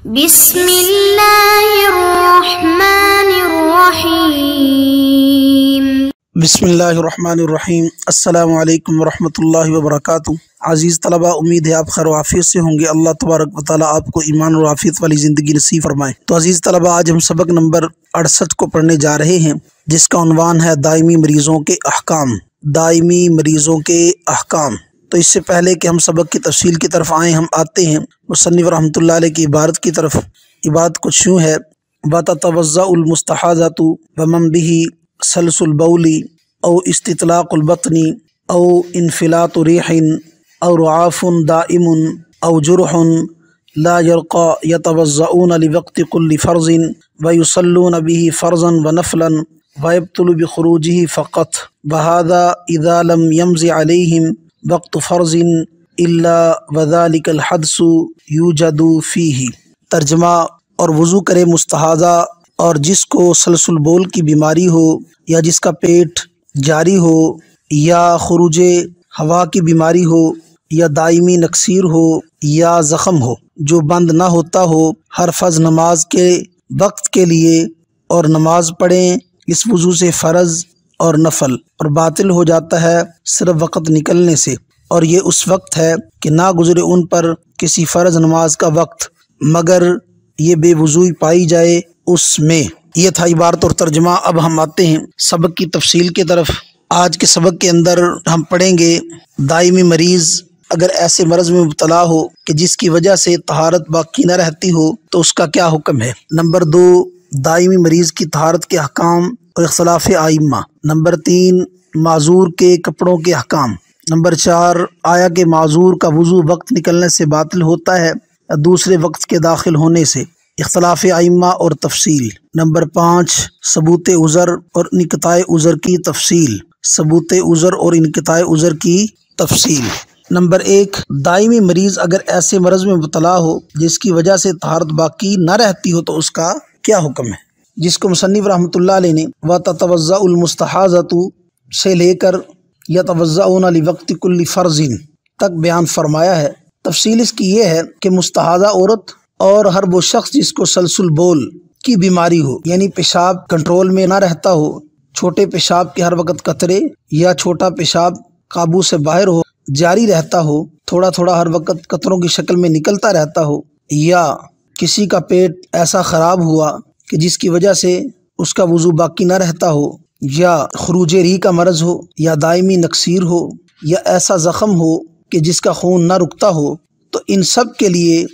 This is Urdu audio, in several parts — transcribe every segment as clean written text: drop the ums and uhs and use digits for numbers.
بسم اللہ الرحمن الرحیم۔ بسم اللہ الرحمن الرحیم۔ السلام علیکم ورحمۃ اللہ وبرکاتہ۔ عزیز طلباء، امید ہے آپ خیر و عافیت سے ہوں گے۔ اللہ تبارک و تعالیٰ آپ کو ایمان اور عافیت والی زندگی نصیب فرمائے۔ تو عزیز طلباء، آج ہم سبق نمبر 68 کو پڑھنے جا رہے ہیں، جس کا عنوان ہے دائمی مریضوں کے احکام۔ دائمی مریضوں کے احکام۔ تو اس سے پہلے کہ ہم سبق کی تفصیل کی طرف آئیں، ہم آتے ہیں مصنف رحمۃ اللہ علیہ کی عبارت کی طرف۔ عبارت کچھ یوں ہے: وَتَتَوَضَّأُ الْمُسْتَحَاضَةُ وَمَنْ بِهِ سَلْسُ الْبَوْلِ او استطلاق البطن او انفلاط ریح او رعاف دائم او جرح لا يرقى يتوضؤون لوقت كل فرض ويصلون به فرضا ونفلا ويبطل بخروجه فقط، وهذا اذا لم يمض عليهم وقت فرض الا وذلك الحدث يوجد فيه۔ ترجمہ: اور وضو کرے مستحاضہ اور جس کو سلسل بول کی بیماری ہو، یا جس کا پیٹ جاری ہو، یا خروج ہوا کی بیماری ہو، یا دائمی نکسیر ہو، یا زخم ہو جو بند نہ ہوتا ہو، ہر فرض نماز کے وقت کے لیے اور نماز پڑھیں اس وضو سے فرض اور نفل، اور باطل ہو جاتا ہے صرف وقت نکلنے سے، اور یہ اس وقت ہے کہ نہ گزرے ان پر کسی فرض نماز کا وقت مگر یہ بے وضوئی پائی جائے اس میں۔ یہ تھا عبارت اور ترجمہ۔ اب ہم آتے ہیں سبق کی تفصیل کی طرف۔ آج کے سبق کے اندر ہم پڑھیں گے دائمی مریض اگر ایسے مرض میں مبتلا ہو کہ جس کی وجہ سے طہارت باقی نہ رہتی ہو تو اس کا کیا حکم ہے۔ نمبر 2، دائمی مریض کی طہارت کے احکام اور اختلاف ائمہ۔ نمبر 3، معذور کے کپڑوں کے احکام۔ نمبر 4، آیا کہ معذور کا وضو وقت نکلنے سے باطل ہوتا ہے یا دوسرے وقت کے داخل ہونے سے، اختلاف ائمہ اور تفصیل۔ نمبر 5، ثبوت عذر اور انقطاع عذر کی تفصیل۔ ثبوت عذر اور انقطاع عذر کی تفصیل۔ نمبر 1، دائمی مریض اگر ایسے مرض میں مبتلا ہو جس کی وجہ سے طہارت باقی نہ رہتی ہو تو اس کا کیا حکم ہے، جس کو مصنف رحمۃ اللہ علیہ نے وَتَتَوَضَّأُ الْمُسْتَحَاضَةُ سے لے کر يَتَوَضَّؤُونَ لِوَقْتِ كُلِّ فَرْضٍ تک بیان فرمایا ہے۔ تفصیل اس کی یہ ہے کہ مستحاضہ عورت اور ہر وہ شخص جس کو سلسل بول کی بیماری ہو، یعنی پیشاب کنٹرول میں نہ رہتا ہو، چھوٹے پیشاب کے ہر وقت قطرے یا چھوٹا پیشاب قابو سے باہر ہو، جاری رہتا ہو، تھوڑا تھوڑا ہر وقت قطروں کی شکل میں نکلتا رہتا ہو، یا کسی کا پیٹ ایسا خراب ہوا کہ جس کی وجہ سے اس کا وضو باقی نہ رہتا ہو، یا خروج ریح کا مرض ہو، یا دائمی نکسیر ہو، یا ایسا زخم ہو کہ جس کا خون نہ رکتا ہو، تو ان سب کے لیے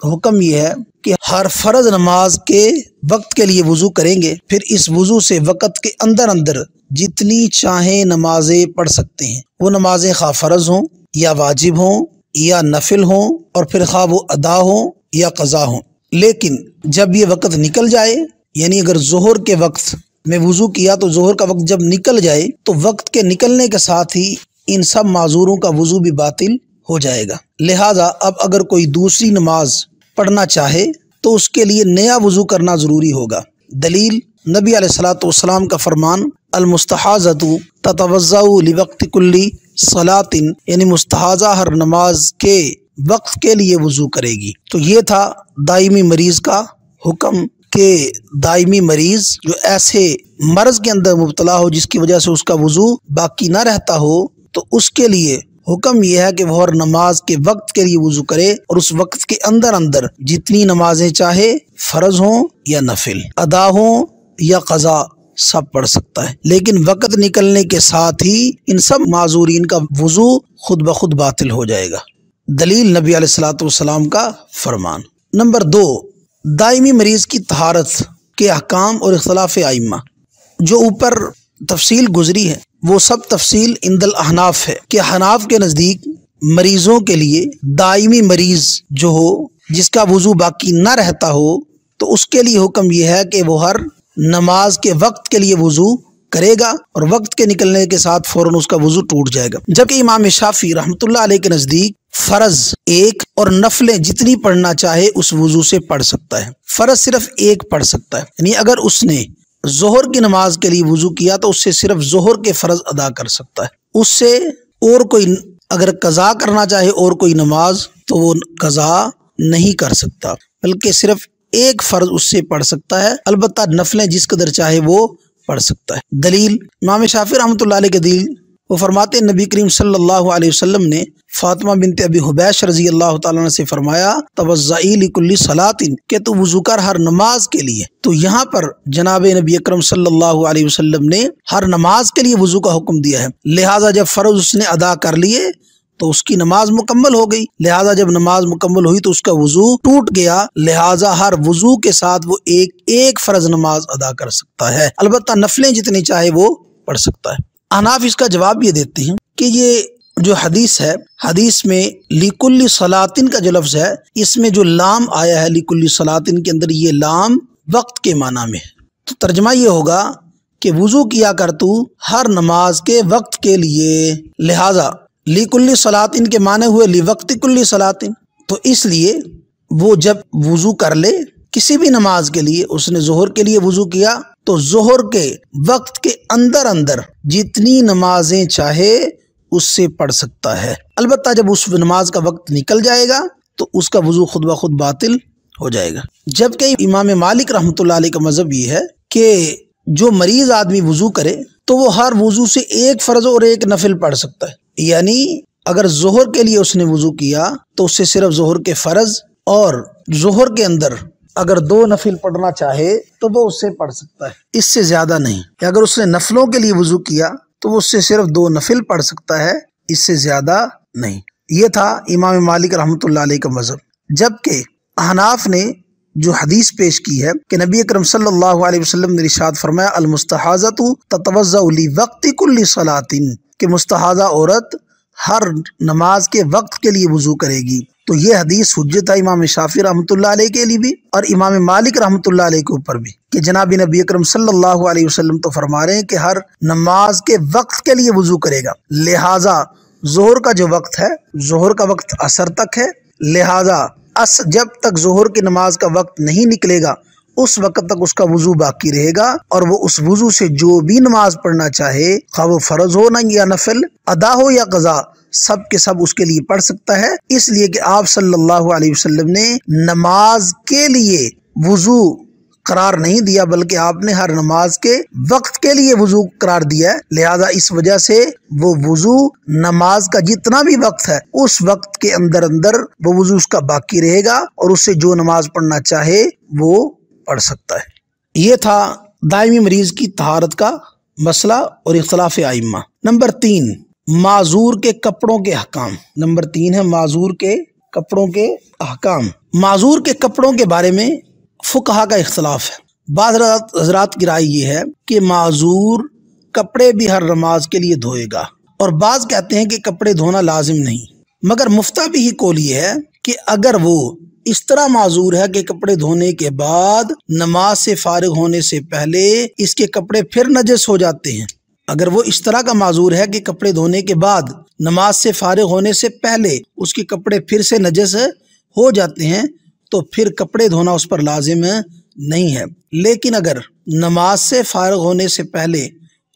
حکم یہ ہے کہ ہر فرض نماز کے وقت کے لیے وضو کریں گے، پھر اس وضو سے وقت کے اندر اندر جتنی چاہیں نمازیں پڑھ سکتے ہیں۔ وہ نمازیں خواہ فرض ہوں یا واجب ہوں یا نفل ہوں، اور پھر خواہ وہ ادا ہوں یا قضا ہوں۔ لیکن جب یہ وقت نکل جائے، یعنی اگر ظہر کے وقت میں وضو کیا تو ظہر کا وقت جب نکل جائے تو وقت کے نکلنے کے ساتھ ہی ان سب معذوروں کا وضو بھی باطل ہو جائے گا۔ لہٰذا اب اگر کوئی دوسری نماز پڑھنا چاہے تو اس کے لیے نیا وضو کرنا ضروری ہوگا۔ دلیل نبی علیہ الصلوۃ والسلام کا فرمان المستحاضۃ تتوضأ لوقت کل صلاۃ، یعنی مستحاضہ ہر نماز کے وقت کے لیے وضو کرے گی۔ تو یہ تھا دائمی مریض کا حکم کہ دائمی مریض جو ایسے مرض کے اندر مبتلا ہو جس کی وجہ سے اس کا وضو باقی نہ رہتا ہو، تو اس کے لیے حکم یہ ہے کہ وہ ہر نماز کے وقت کے لیے وضو کرے، اور اس وقت کے اندر اندر جتنی نمازیں چاہے، فرض ہوں یا نفل، ادا ہوں یا قضا، سب پڑھ سکتا ہے، لیکن وقت نکلنے کے ساتھ ہی ان سب معذورین کا وضو خود بخود باطل ہو جائے گا۔ دلیل نبی علیہ الصلوۃ والسلام کا فرمان۔ نمبر 2، دائمی مریض کی طہارت کے احکام اور اختلاف ائمہ۔ جو اوپر تفصیل گزری ہے وہ سب تفصیل عند الاحناف ہے کہ حناف کے نزدیک مریضوں کے لیے دائمی مریض جو ہو جس کا وضو باقی نہ رہتا ہو تو اس کے لیے حکم یہ ہے کہ وہ ہر نماز کے وقت کے لیے وضو کرے گا، اور وقت کے نکلنے کے ساتھ فوراً اس کا وضو ٹوٹ جائے گا۔ جبکہ امام شافعی رحمۃ اللہ علیہ کے نزدیک فرض ایک اور نفلیں جتنی پڑھنا چاہے اس وضو سے پڑھ سکتا ہے۔ فرض صرف ایک پڑھ سکتا ہے، یعنی اگر اس نے ظہر کی نماز کے لیے وضو کیا تو اس سے صرف ظہر کے فرض ادا کر سکتا ہے۔ اس سے اور کوئی اگر قضا کرنا چاہے اور کوئی نماز تو وہ قضا نہیں کر سکتا، بلکہ صرف ایک فرض اس سے پڑھ سکتا ہے، البتہ نفلیں جس قدر چاہے وہ پڑھ سکتا ہے۔ دلیل امام شافعی رحمۃ اللہ علیہ کے دلیل، وہ فرماتے ہیں نبی کریم صلی اللہ علیہ وسلم نے فاطمہ بنت ابی حبیش رضی اللہ تعالیٰ عنہ سے فرمایا توضعی لکل صلاۃ، کہ تو وضو کر ہر نماز کے لیے۔ تو یہاں پر جناب نبی اکرم صلی اللہ علیہ وسلم نے ہر نماز کے لیے وضو کا حکم دیا ہے، لہٰذا جب فرض اس نے ادا کر لیے تو اس کی نماز مکمل ہو گئی، لہٰذا جب نماز مکمل ہوئی تو اس کا وضو ٹوٹ گیا، لہٰذا ہر وضو کے ساتھ وہ ایک فرض نماز ادا کر سکتا ہے، البتہ نفلیں جتنی چاہے وہ پڑھ سکتا ہے۔ احناف اس کا جواب یہ دیتے ہیں کہ یہ جو حدیث ہے، حدیث میں لکل صلاۃ کا جو لفظ ہے، اس میں جو لام آیا ہے لکل صلاۃ کے اندر، یہ لام وقت کے معنی میں ہے، تو ترجمہ یہ ہوگا کہ وضو کیا کر تو ہر نماز کے وقت کے لیے، لہٰذا لکل صلاۃ کے معنی ہوئے لوقت کل صلاۃ، تو اس لیے وہ جب وضو کر لے کسی بھی نماز کے لیے، اس نے ظہر کے لیے وضو کیا تو ظہر کے وقت کے اندر جتنی نمازیں چاہے اس سے پڑھ سکتا ہے، البتہ جب اس نماز کا وقت نکل جائے گا تو اس کا وضو خود بخود باطل ہو جائے گا۔ جبکہ امام مالک رحمۃ اللہ علیہ کا مذہب یہ ہے کہ جو مریض آدمی وضو کرے تو وہ ہر وضو سے ایک فرض اور ایک نفل پڑھ سکتا ہے، یعنی اگر ظہر کے لیے اس نے وضو کیا تو اس سے صرف ظہر کے فرض اور ظہر کے اندر اگر 2 نفل پڑھنا چاہے تو وہ اس سے پڑھ سکتا ہے، اس سے زیادہ نہیں، یا اگر اس نے نفلوں کے لیے وضو کیا تو وہ اس سے صرف 2 نفل پڑھ سکتا ہے، اس سے زیادہ نہیں۔ یہ تھا امام مالک رحمۃ اللہ علیہ کا مذہب۔ جبکہ احناف نے جو حدیث پیش کی ہے کہ نبی اکرم صلی اللہ علیہ وسلم نے ارشاد فرمایا المستحاضۃ تتوضأ لوقت کل صلاۃ، کہ مستحاضہ عورت ہر نماز کے وقت کے لیے وضو کرے گی، تو یہ حدیث حجت ہے امام شافعی رحمۃ اللہ علیہ کے لیے بھی اور امام مالک رحمۃ اللہ علیہ کے اوپر بھی، کہ جناب نبی اکرم صلی اللہ علیہ وسلم تو فرما رہے ہیں کہ ہر نماز کے وقت کے لیے وضو کرے گا، لہٰذا ظہر کا جو وقت ہے، ظہر کا وقت عصر تک ہے، لہٰذا جب تک ظہر کی نماز کا وقت نہیں نکلے گا اس وقت تک اس کا وضو باقی رہے گا، اور وہ اس وضو سے جو بھی نماز پڑھنا چاہے، خواہ وہ فرض ہو نہ یا نفل، ادا ہو یا قضا، سب کے سب اس کے لیے پڑھ سکتا ہے، اس لیے کہ آپ صلی اللہ علیہ وسلم نے نماز کے لیے وضو قرار نہیں دیا، بلکہ آپ نے ہر نماز کے وقت کے لیے وضو قرار دیا ہے، لہذا اس وجہ سے وہ وضو نماز کا جتنا بھی وقت ہے اس وقت کے اندر وہ وضو اس کا باقی رہے گا، اور اس سے جو نماز پڑھنا چاہے وہ پڑھ سکتا ہے۔ یہ تھا دائمی مریض کی طہارت کا مسئلہ اور اختلاف ائمہ۔ نمبر 3، معذور کے کپڑوں کے احکام۔ نمبر 3 ہے معذور کے کپڑوں کے احکام۔ معذور کے کپڑوں کے بارے میں فقہا کا اختلاف ہے۔ بعض حضرات کی رائے یہ ہے کہ معذور کپڑے بھی ہر نماز کے لیے دھوئے گا، اور بعض کہتے ہیں کہ کپڑے دھونا لازم نہیں، مگر مفتابی ہی قول یہ ہے کہ اگر وہ اس طرح معذور ہے کہ کپڑے دھونے کے بعد نماز سے فارغ ہونے سے پہلے اس کے کپڑے پھر نجس ہو جاتے ہیں، اگر وہ اس طرح کا معذور ہے کہ کپڑے دھونے کے بعد نماز سے فارغ ہونے سے پہلے اس کے کپڑے پھر سے نجس ہو جاتے ہیں تو پھر کپڑے دھونا اس پر لازم نہیں ہے، لیکن اگر نماز سے فارغ ہونے سے پہلے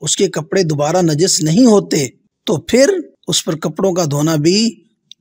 اس کے کپڑے دوبارہ نجس نہیں ہوتے تو پھر اس پر کپڑوں کا دھونا بھی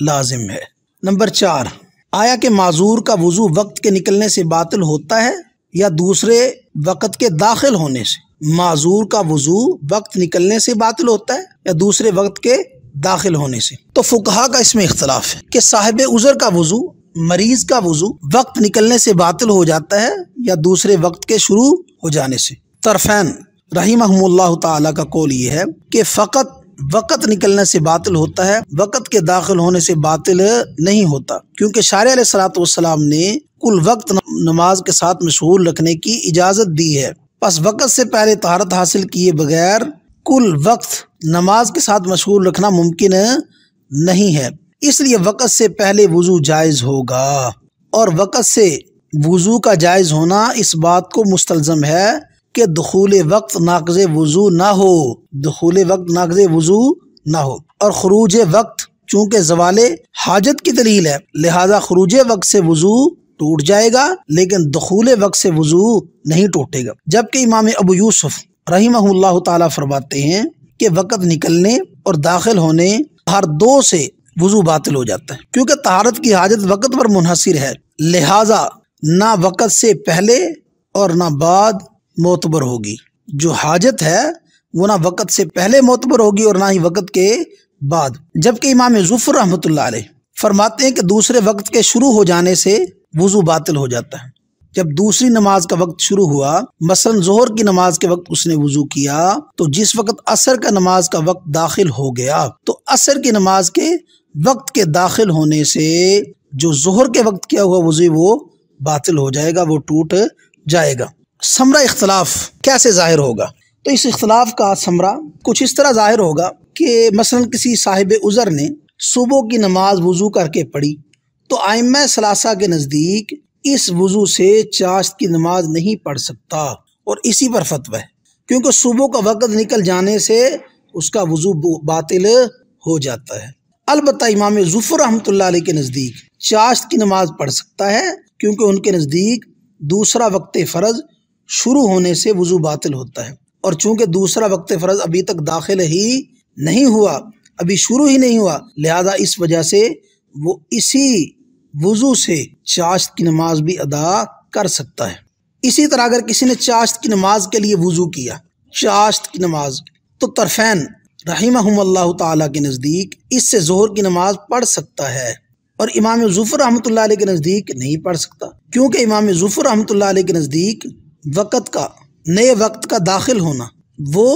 لازم ہے۔ نمبر 4، آیا کہ معذور کا وضو وقت کے نکلنے سے باطل ہوتا ہے یا دوسرے وقت کے داخل ہونے سے؟ معذور کا وضو وقت نکلنے سے باطل ہوتا ہے یا دوسرے وقت کے داخل ہونے سے؟ تو فقہا کا اس میں اختلاف ہے کہ صاحب عذر کا وضو، مریض کا وضو وقت نکلنے سے باطل ہو جاتا ہے یا دوسرے وقت کے شروع ہو جانے سے۔ طرفین رحمہم اللہ تعالی کا قول یہ ہے کہ فقط وقت نکلنے سے باطل ہوتا ہے، وقت کے داخل ہونے سے باطل نہیں ہوتا، کیونکہ شارع علیہ الصلوۃ والسلام نے کل وقت نماز کے ساتھ مشغول رکھنے کی اجازت دی ہے، پس وقت سے پہلے طہارت حاصل کیے بغیر کل وقت نماز کے ساتھ مشغول رکھنا ممکن نہیں ہے، اس لیے وقت سے پہلے وضو جائز ہوگا، اور وقت سے وضو کا جائز ہونا اس بات کو مستلزم ہے کہ دخول وقت ناقض وضو نہ ہو، دخول وقت ناقض وضو نہ ہو، اور خروج وقت چونکہ زوال حاجت کی دلیل ہے لہذا خروج وقت سے وضو ٹوٹ جائے گا لیکن دخول وقت سے وضو نہیں ٹوٹے گا۔ جبکہ امام ابو یوسف رحمہ اللہ تعالی فرماتے ہیں کہ وقت نکلنے اور داخل ہونے ہر دو سے وضو باطل ہو جاتا ہے، کیونکہ طہارت کی حاجت وقت پر منحصر ہے، لہٰذا نہ وقت سے پہلے اور نہ بعد معتبر ہوگی۔ جو حاجت ہے وہ نہ وقت سے پہلے معتبر ہوگی اور نہ ہی وقت کے بعد۔ جبکہ امام ظفر رحمۃ اللہ علیہ فرماتے ہیں کہ دوسرے وقت کے شروع ہو جانے سے وضو باطل ہو جاتا ہے۔ جب دوسری نماز کا وقت شروع ہوا، مثلا ظہر کی نماز کے وقت اس نے وضو کیا، تو جس وقت عصر کا نماز کا وقت داخل ہو گیا تو عصر کی نماز کے وقت کے داخل ہونے سے جو ظہر کے وقت کیا ہوا وضو وہ باطل ہو جائے گا، وہ ٹوٹ جائے گا۔ ثمرہ اختلاف کیسے ظاہر ہوگا؟ تو اس اختلاف کا ثمرہ کچھ اس طرح ظاہر ہوگا کہ مثلا کسی صاحب عذر نے صبح کی نماز وضو کر کے پڑھی تو ائمہ ثلاثہ کے نزدیک اس وضو سے چاشت کی نماز نہیں پڑھ سکتا، اور اسی پر فتویٰ ہے، کیونکہ صبح کا وقت نکل جانے سے اس کا وضو باطل ہو جاتا ہے۔ البتہ امام ظفر رحمۃ اللہ علیہ کے نزدیک چاشت کی نماز پڑھ سکتا ہے، کیونکہ ان کے نزدیک دوسرا وقت فرض شروع ہونے سے وضو باطل ہوتا ہے، اور چونکہ دوسرا وقت فرض ابھی تک داخل ہی نہیں ہوا، ابھی شروع ہی نہیں ہوا، لہذا اس وجہ سے وہ اسی وضو سے چاشت کی نماز بھی ادا کر سکتا ہے۔ اسی طرح اگر کسی نے چاشت کی نماز کے لیے وضو کیا، چاشت کی نماز، تو طرفین رحمہم اللہ تعالیٰ کے نزدیک اس سے ظہر کی نماز پڑھ سکتا ہے، اور امام ظفر رحمۃ اللہ علیہ کے نزدیک نہیں پڑھ سکتا، کیونکہ امام ظفر رحمۃ اللہ علیہ کے نزدیک وقت کا، نئے وقت کا داخل ہونا وہ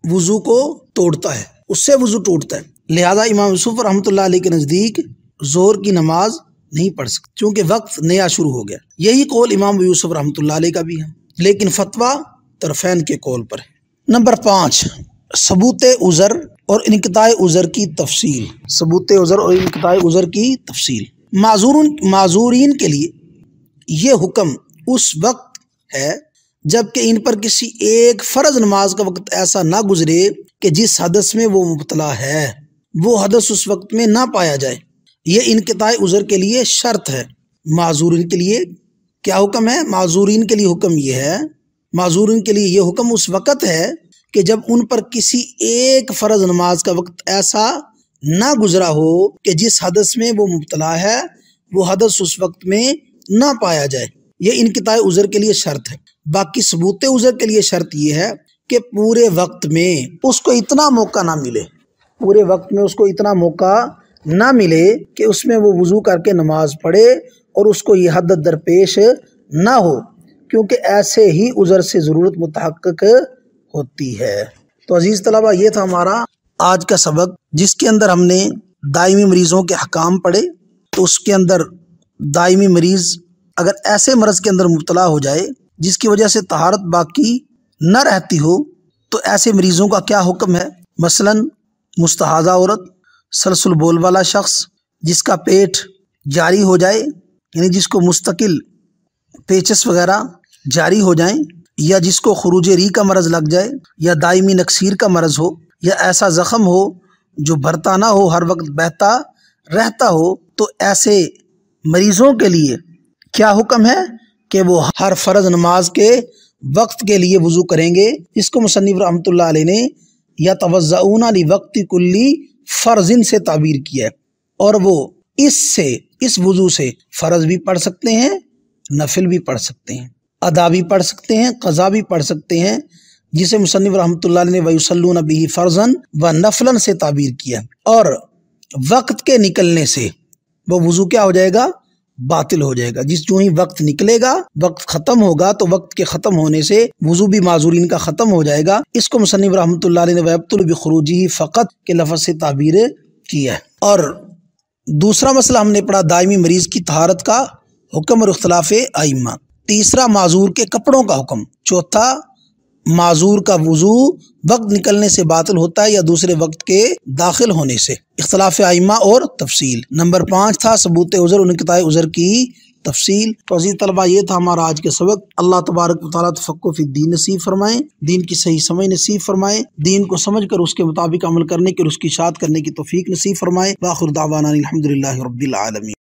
وضو کو توڑتا ہے، اس سے وضو ٹوٹتا ہے، لہذا امام ظفر رحمۃ اللہ علیہ کے نزدیک ظہر کی نماز نہیں پڑھ سکتا، چونکہ وقت نیا شروع ہو گیا۔ یہی قول امام یوسف رحمۃ اللہ علیہ کا بھی ہے، لیکن فتویٰ طرفین کے قول پر ہے۔ نمبر 5، ثبوت عذر اور انقطاع عذر کی تفصیل۔ ثبوت عذر اور انقطاع عذر کی تفصیل۔ معذورین کے لیے یہ حکم اس وقت ہے جبکہ ان پر کسی ایک فرض نماز کا وقت ایسا نہ گزرے کہ جس حدث میں وہ مبتلا ہے وہ حدث اس وقت میں نہ پایا جائے۔ یہ انقطاع عذر کے لیے شرط ہے۔ معذورین کے لیے کیا حکم ہے؟ معذورین کے لیے حکم یہ ہے، معذورین کے لیے یہ حکم اس وقت ہے کہ جب ان پر کسی ایک فرض نماز کا وقت ایسا نہ گزرا ہو کہ جس حدث میں وہ مبتلا ہے وہ حدث اس وقت میں نہ پایا جائے۔ یہ انقطاع عذر کے لیے شرط ہے۔ باقی ثبوت عذر کے لیے شرط یہ ہے کہ پورے وقت میں اس کو اتنا موقع نہ ملے، پورے وقت میں اس کو اتنا موقع نہ ملے کہ اس میں وہ وضو کر کے نماز پڑھے اور اس کو یہ حدت درپیش نہ ہو، کیونکہ ایسے ہی عذر سے ضرورت متحقق ہوتی ہے۔ تو عزیز طلبہ، یہ تھا ہمارا آج کا سبق، جس کے اندر ہم نے دائمی مریضوں کے احکام پڑھے۔ تو اس کے اندر دائمی مریض اگر ایسے مرض کے اندر مبتلا ہو جائے جس کی وجہ سے طہارت باقی نہ رہتی ہو تو ایسے مریضوں کا کیا حکم ہے؟ مثلا مستحاضہ عورت، سلسل بول والا شخص، جس کا پیٹ جاری ہو جائے، یعنی جس کو مستقل پیچس وغیرہ جاری ہو جائیں، یا جس کو خروج ری کا مرض لگ جائے، یا دائمی نکسیر کا مرض ہو، یا ایسا زخم ہو جو بھرتا نہ ہو، ہر وقت بہتا رہتا ہو، تو ایسے مریضوں کے لیے کیا حکم ہے کہ وہ ہر فرض نماز کے وقت کے لیے وضو کریں گے، جس کو مصنف رحمۃ اللہ علیہ نے یتوضؤون لوقت کلی فرض سے تعبیر کیا ہے، اور وہ اس وضو سے فرض بھی پڑھ سکتے ہیں، نفل بھی پڑھ سکتے ہیں، ادا بھی پڑھ سکتے ہیں، قضا بھی پڑھ سکتے ہیں، جسے مصنف رحمۃ اللہ علیہ نے وَيُصَلُّونَ بِهِ فَرْضًا وَنَفْلًا سے تعبیر کیا، اور وقت کے نکلنے سے وہ وضو کیا ہو جائے گا؟ باطل ہو جائے گا۔ جو ہی وقت نکلے گا، وقت ختم ہوگا، تو وقت کے ختم ہونے سے وضو بھی معذورین کا ختم ہو جائے گا۔ اس کو مصنف رحمۃ اللہ علیہ نے وَيَبْطُلُ بِخُرُوجِهِ فقط کے لفظ سے تعبیر کیا ہے۔ اور دوسرا مسئلہ ہم نے پڑھا دائمی مریض کی طہارت کا حکم اور اختلاف ائمہ۔ تیسرا معذور کے کپڑوں کا حکم۔ چوتھا معذور کا وضو وقت نکلنے سے باطل ہوتا ہے یا دوسرے وقت کے داخل ہونے سے، اختلاف ائمہ اور تفصیل۔ نمبر 5 تھا ثبوت عذر اور انقطاع عذر کی تفصیل۔ تو عزیز طلبہ، یہ تھا ہمارا آج کے سبق۔ اللہ تبارک و تعالیٰ تفقہ فی الدین نصیب فرمائیں، دین کی صحیح سمجھ نصیب فرمائیں، دین کو سمجھ کر اس کے مطابق عمل کرنے کی اور اس کی اشاعت کرنے کی توفیق نصیب فرمائیں۔ وآخر دعوانا الحمدللہ رب العالمین۔